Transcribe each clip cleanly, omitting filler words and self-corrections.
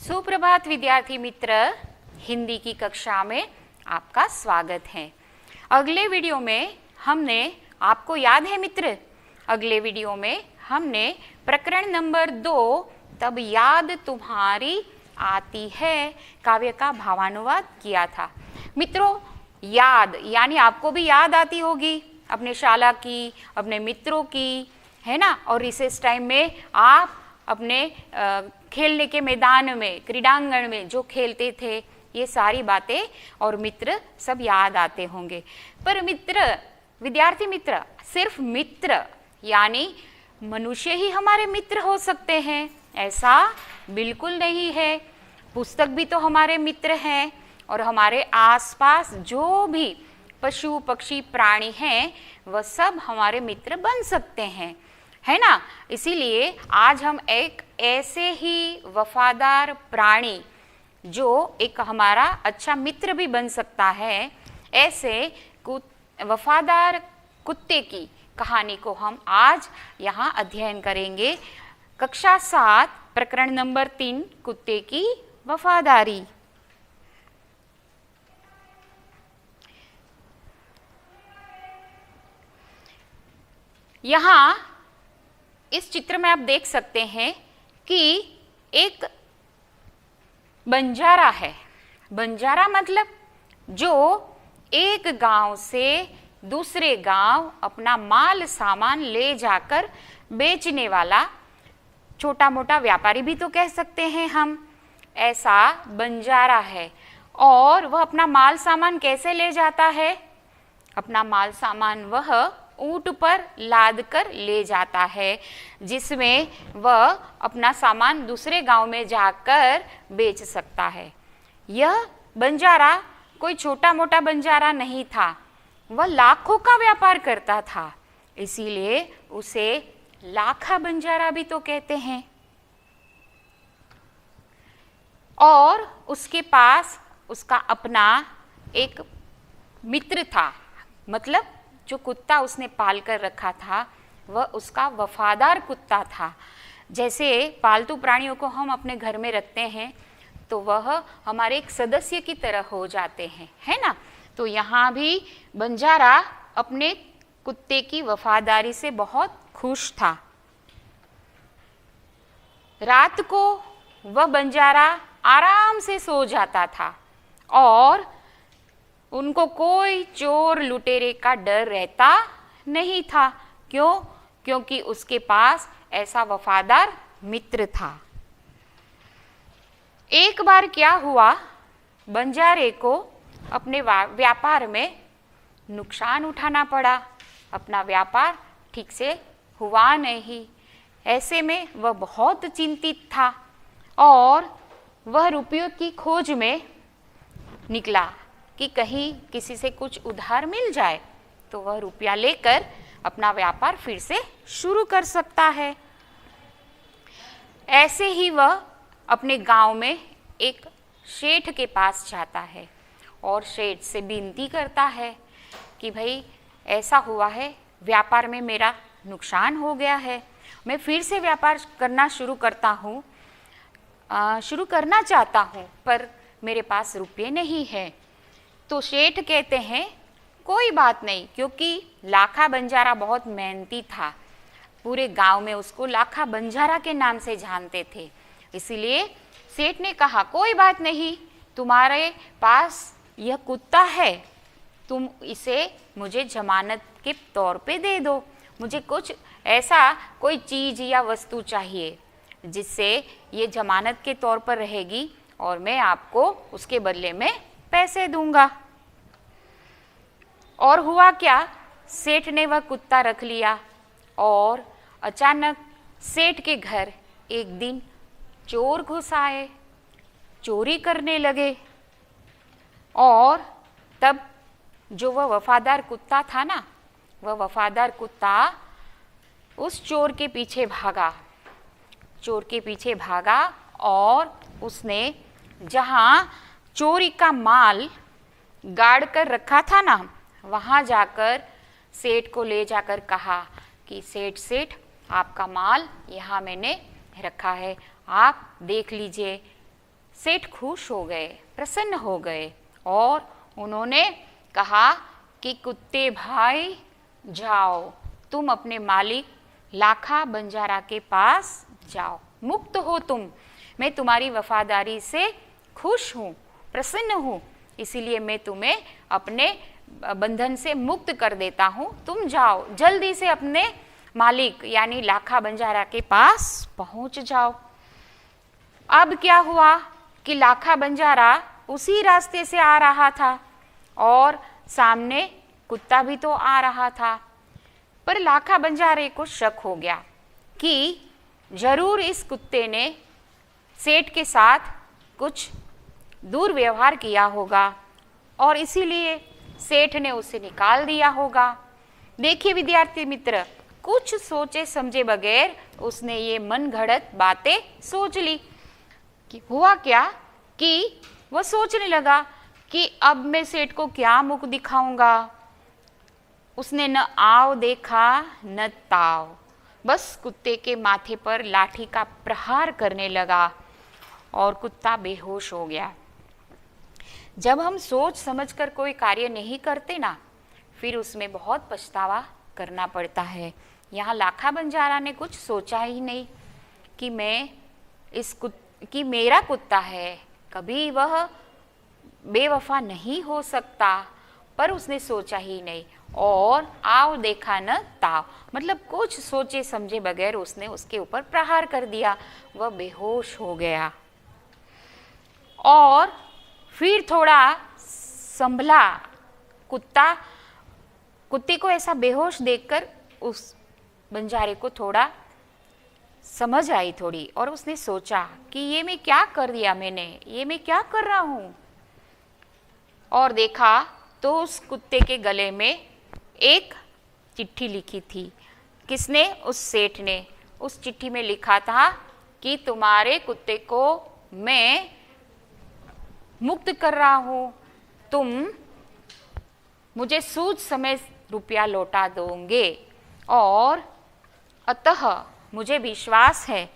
सुप्रभात विद्यार्थी मित्र, हिंदी की कक्षा में आपका स्वागत है। अगले वीडियो में हमने, आपको याद है मित्र, अगले वीडियो में हमने प्रकरण नंबर 2 तब याद तुम्हारी आती है काव्य का भावानुवाद किया था। मित्रों, याद यानी आपको भी याद आती होगी अपने शाला की, अपने मित्रों की, है ना। और रिसेस टाइम में आप अपने खेलने के मैदान में, क्रीडांगण में जो खेलते थे, ये सारी बातें और मित्र सब याद आते होंगे। पर मित्र, विद्यार्थी मित्र, सिर्फ मित्र यानी मनुष्य ही हमारे मित्र हो सकते हैं, ऐसा बिल्कुल नहीं है। पुस्तक भी तो हमारे मित्र हैं और हमारे आसपास जो भी पशु पक्षी प्राणी हैं वह सब हमारे मित्र बन सकते हैं, है ना। इसीलिए आज हम एक ऐसे ही वफादार प्राणी जो एक हमारा अच्छा मित्र भी बन सकता है, ऐसे वफादार कुत्ते की कहानी को हम आज यहाँ अध्ययन करेंगे। कक्षा 7 प्रकरण नंबर 3 कुत्ते की वफादारी। यहाँ इस चित्र में आप देख सकते हैं कि एक बंजारा है। बंजारा मतलब जो एक गांव से दूसरे गांव अपना माल सामान ले जाकर बेचने वाला, छोटा मोटा व्यापारी भी तो कह सकते हैं हम, ऐसा बंजारा है। और वह अपना माल सामान कैसे ले जाता है? अपना माल सामान वह ऊंट पर लाद कर ले जाता है, जिसमें वह अपना सामान दूसरे गांव में जाकर बेच सकता है। यह बंजारा कोई छोटा मोटा बंजारा नहीं था, वह लाखों का व्यापार करता था, इसीलिए उसे लाखा बंजारा भी तो कहते हैं। और उसके पास उसका अपना एक मित्र था, मतलब जो कुत्ता उसने पाल कर रखा था वह उसका वफादार कुत्ता था। जैसे पालतू प्राणियों को हम अपने घर में रखते हैं तो वह हमारे एक सदस्य की तरह हो जाते हैं, है ना। तो यहाँ भी बंजारा अपने कुत्ते की वफादारी से बहुत खुश था। रात को वह बंजारा आराम से सो जाता था और उनको कोई चोर लुटेरे का डर रहता नहीं था। क्यों? क्योंकि उसके पास ऐसा वफादार मित्र था। एक बार क्या हुआ, बंजारे को अपने व्यापार में नुकसान उठाना पड़ा। अपना व्यापार ठीक से हुआ नहीं। ऐसे में वह बहुत चिंतित था और वह रुपयों की खोज में निकला कि कहीं किसी से कुछ उधार मिल जाए तो वह रुपया लेकर अपना व्यापार फिर से शुरू कर सकता है। ऐसे ही वह अपने गांव में एक सेठ के पास जाता है और सेठ से विनती करता है कि भाई ऐसा हुआ है, व्यापार में मेरा नुकसान हो गया है, मैं फिर से व्यापार करना शुरू करना चाहता हूँ, पर मेरे पास रुपये नहीं है। तो सेठ कहते हैं कोई बात नहीं, क्योंकि लाखा बंजारा बहुत मेहनती था, पूरे गांव में उसको लाखा बंजारा के नाम से जानते थे। इसीलिए सेठ ने कहा कोई बात नहीं, तुम्हारे पास यह कुत्ता है, तुम इसे मुझे जमानत के तौर पे दे दो। मुझे कुछ ऐसा कोई चीज या वस्तु चाहिए जिससे ये जमानत के तौर पर रहेगी और मैं आपको उसके बदले में पैसे दूंगा। और हुआ क्या, सेठ ने वह कुत्ता रख लिया और अचानक सेठ के घर एक दिन चोर घुस आए, चोरी करने लगे। और तब जो वह वफादार कुत्ता था ना, वह वफादार कुत्ता उस चोर के पीछे भागा और उसने जहाँ चोरी का माल गाड़ कर रखा था ना, वहाँ जाकर सेठ को ले जाकर कहा कि सेठ आपका माल यहाँ मैंने रखा है, आप देख लीजिए, सेठ खुश हो गए, प्रसन्न हो गए और उन्होंने कहा कि कुत्ते भाई जाओ, तुम अपने मालिक लाखा बंजारा के पास जाओ, मुक्त हो तुम, मैं तुम्हारी वफादारी से खुश हूँ, प्रसन्न हूँ, इसीलिए मैं तुम्हें अपने बंधन से मुक्त कर देता हूँ, तुम जाओ, जल्दी से अपने मालिक यानी लाखा बंजारा के पास पहुँच जाओ। अब क्या हुआ कि लाखा बंजारा उसी रास्ते से आ रहा था और सामने कुत्ता भी तो आ रहा था, पर लाखा बंजारे को शक हो गया कि जरूर इस कुत्ते ने सेठ के साथ कुछ दुर्व्यवहार किया होगा और इसीलिए सेठ ने उसे निकाल दिया होगा। देखिए विद्यार्थी मित्र, कुछ सोचे समझे बगैर उसने ये मन घड़त बातें सोच ली। कि हुआ क्या कि वह सोचने लगा कि अब मैं सेठ को क्या मुख दिखाऊंगा। उसने न आव देखा न ताव, बस कुत्ते के माथे पर लाठी का प्रहार करने लगा और कुत्ता बेहोश हो गया। जब हम सोच समझकर कोई कार्य नहीं करते ना, फिर उसमें बहुत पछतावा करना पड़ता है। यहाँ लाखा बंजारा ने कुछ सोचा ही नहीं कि कि मेरा कुत्ता है, कभी वह बेवफा नहीं हो सकता, पर उसने सोचा ही नहीं और आव देखा न ताव, मतलब कुछ सोचे समझे बगैर उसने उसके ऊपर प्रहार कर दिया, वह बेहोश हो गया। और फिर थोड़ा संभला कुत्ते को ऐसा बेहोश देखकर उस बंजारे को थोड़ा समझ आई थोड़ी, और उसने सोचा कि ये मैं क्या कर दिया, ये मैं क्या कर रहा हूँ। और देखा तो उस कुत्ते के गले में एक चिट्ठी लिखी थी। किसने? उस सेठ ने। उस चिट्ठी में लिखा था कि तुम्हारे कुत्ते को मैं मुक्त कर रहा हूँ, तुम मुझे सूद समय रुपया लौटा दोगे, और अतः मुझे विश्वास है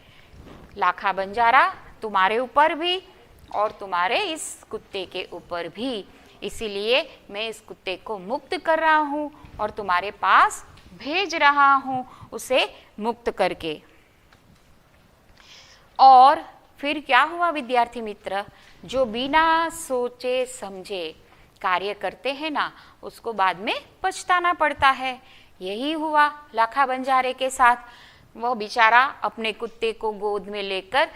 लाखा बंजारा तुम्हारे ऊपर भी और तुम्हारे इस कुत्ते के ऊपर भी, इसीलिए मैं इस कुत्ते को मुक्त कर रहा हूँ और तुम्हारे पास भेज रहा हूँ उसे मुक्त करके। और फिर क्या हुआ विद्यार्थी मित्र, जो बिना सोचे समझे कार्य करते हैं ना, उसको बाद में पछताना पड़ता है। यही हुआ लाखा बंजारे के साथ। वह बेचारा अपने कुत्ते को गोद में लेकर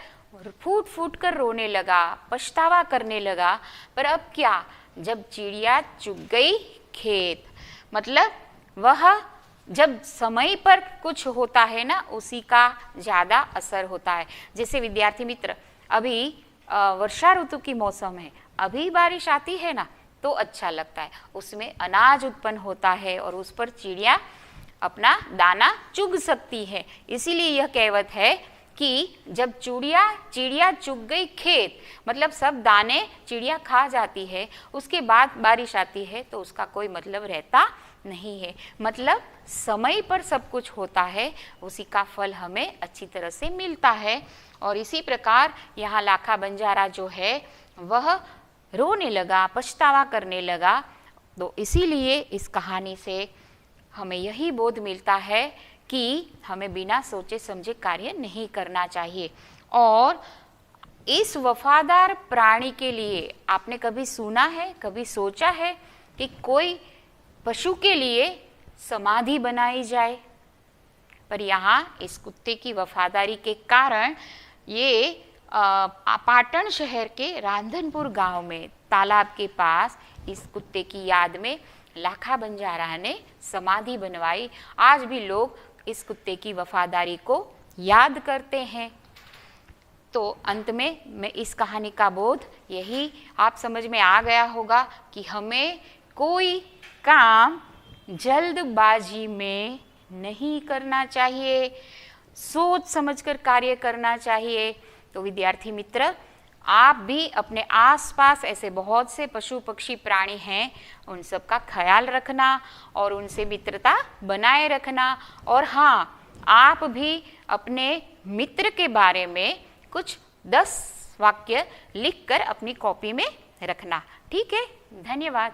फूट फूट कर रोने लगा, पछतावा करने लगा। पर अब क्या, जब चिड़िया चुग गई खेत, मतलब वह जब समय पर कुछ होता है ना, उसी का ज़्यादा असर होता है। जैसे विद्यार्थी मित्र, अभी वर्षा ऋतु की मौसम है, अभी बारिश आती है ना तो अच्छा लगता है, उसमें अनाज उत्पन्न होता है और उस पर चिड़िया अपना दाना चुग सकती है। इसीलिए यह कहावत है कि जब चिड़िया चुग गई खेत, मतलब सब दाने चिड़िया खा जाती है, उसके बाद बारिश आती है तो उसका कोई मतलब रहता नहीं है। मतलब समय पर सब कुछ होता है, उसी का फल हमें अच्छी तरह से मिलता है। और इसी प्रकार यहाँ लाखा बंजारा जो है वह रोने लगा, पछतावा करने लगा। तो इसीलिए इस कहानी से हमें यही बोध मिलता है कि हमें बिना सोचे समझे कार्य नहीं करना चाहिए। और इस वफादार प्राणी के लिए आपने कभी सुना है, कभी सोचा है कि कोई पशु के लिए समाधि बनाई जाए? पर यहाँ इस कुत्ते की वफादारी के कारण ये पाटन शहर के रांधनपुर गांव में तालाब के पास इस कुत्ते की याद में लाखा बंजारा ने समाधि बनवाई। आज भी लोग इस कुत्ते की वफादारी को याद करते हैं। तो अंत में मैं इस कहानी का बोध यही आप समझ में आ गया होगा कि हमें कोई काम जल्दबाजी में नहीं करना चाहिए, सोच समझकर कार्य करना चाहिए। तो विद्यार्थी मित्र, आप भी अपने आसपास ऐसे बहुत से पशु पक्षी प्राणी हैं, उन सब का ख्याल रखना और उनसे मित्रता बनाए रखना। और हाँ, आप भी अपने मित्र के बारे में कुछ 10 वाक्य लिखकर अपनी कॉपी में रखना। ठीक है, धन्यवाद।